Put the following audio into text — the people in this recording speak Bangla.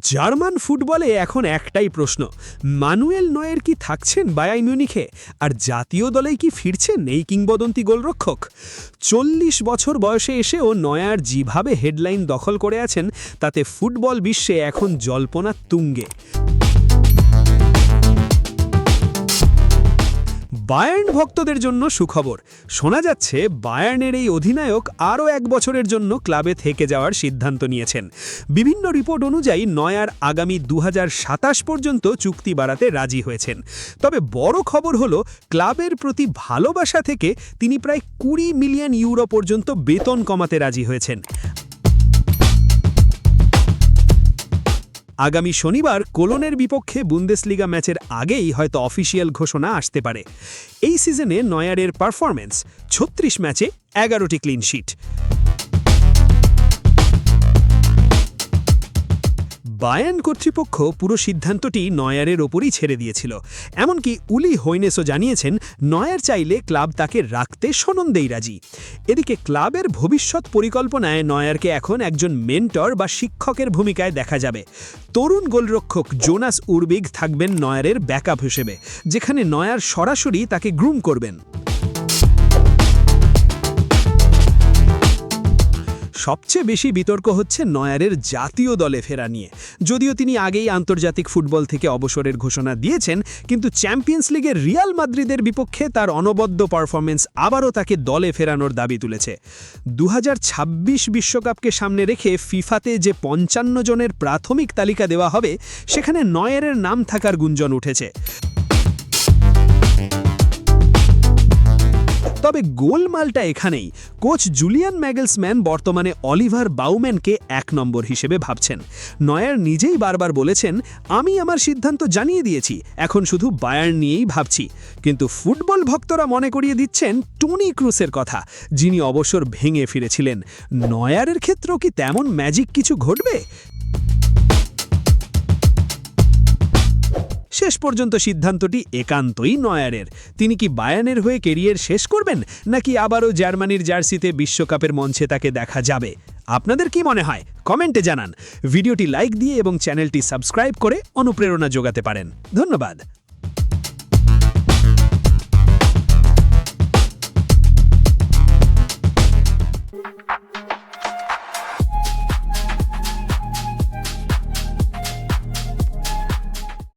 জার্মান ফুটবলে এখন একটাই প্রশ্ন, মানুয়েল নয়ের কি থাকছেন বায়ার্ন মিউনিখে, আর জাতীয় দলে কি ফিরছেন এই কিংবদন্তি গোলরক্ষক? 40 বছর বয়সে এসেও নয়ার যেভাবে হেডলাইন দখল করে আছেন, তাতে ফুটবল বিশ্বে এখন জল্পনা তুঙ্গে। বায়ার্ন ভক্তদের জন্য সুখবর, শোনা যাচ্ছে বায়ার্নের এই অধিনায়ক আরও 1 বছরের জন্য ক্লাবে থেকে যাওয়ার সিদ্ধান্ত নিয়েছেন। বিভিন্ন রিপোর্ট অনুযায়ী নয়ার আগামী 2027 পর্যন্ত চুক্তি বাড়াতে রাজি হয়েছেন। তবে বড় খবর হলো, ক্লাবের প্রতি ভালোবাসা থেকে তিনি প্রায় 20 মিলিয়ন ইউরো পর্যন্ত বেতন কমাতে রাজি হয়েছেন। আগামী শনিবার কোলনের বিপক্ষে বুন্দেসলিগা ম্যাচের আগেই হয়তো অফিসিয়াল ঘোষণা আসতে পারে। এই সিজনে নয়ারের পারফরম্যান্স 36 ম্যাচে 11টি ক্লিনশিট। বায়ার্ন কর্তৃপক্ষ পুরো সিদ্ধান্তটি নয়ারের ওপরই ছেড়ে দিয়েছিল। এমনকি উলি হোইনেসও জানিয়েছেন, নয়ার চাইলে ক্লাব তাকে রাখতে সনন্দেই রাজি। এদিকে ক্লাবের ভবিষ্যৎ পরিকল্পনায় নয়ারকে এখন একজন মেন্টর বা শিক্ষকের ভূমিকায় দেখা যাবে। তরুণ গোলরক্ষক জোনাস উরবিগ থাকবেন নয়ারের ব্যাকআপ হিসেবে, যেখানে নয়ার সরাসরি তাকে গ্রুম করবেন। সবচেয়ে বেশি বিতর্ক হচ্ছে নয়ারের জাতীয় দলে ফেরা নিয়ে। যদিও তিনি আগেই আন্তর্জাতিক ফুটবল থেকে অবসরের ঘোষণা দিয়েছেন, কিন্তু চ্যাম্পিয়ন্স লিগের রিয়াল মাদ্রিদের বিপক্ষে তার অনবদ্য পারফরমেন্স আবারও তাকে দলে ফেরানোর দাবি তুলেছে। 2026 বিশ্বকাপকে সামনে রেখে ফিফাতে যে 55 জনের প্রাথমিক তালিকা দেওয়া হবে, সেখানে নয়ারের নাম থাকার গুঞ্জন উঠেছে। তবে গোলমালটা এখানেই, কোচ জুলিয়ান ম্যাগেলসম্যান বর্তমানে অলিভার বাউম্যানকে 1 নম্বর হিসেবে ভাবছেন। নয়ার নিজেই বারবার বলেছেন, আমি আমার সিদ্ধান্ত জানিয়ে দিয়েছি, এখন শুধু বায়ার্ন নিয়েই ভাবছি। কিন্তু ফুটবল ভক্তরা মনে করিয়ে দিচ্ছেন টনি ক্রুসের কথা, যিনি অবসর ভেঙে ফিরেছিলেন। নয়ারের ক্ষেত্রেও কি তেমন ম্যাজিক কিছু ঘটবে? শেষ পর্যন্ত সিদ্ধান্তটি একান্তই নয়ারের। তিনি কি বায়ার্নের হয়ে কেরিয়ার শেষ করবেন, নাকি আবারও জার্মানির জার্সিতে বিশ্বকাপের মঞ্চে তাকে দেখা যাবে? আপনাদের কি মনে হয় কমেন্টে জানান। ভিডিওটি লাইক দিয়ে এবং চ্যানেলটি সাবস্ক্রাইব করে অনুপ্রেরণা যোগাতে পারেন। ধন্যবাদ।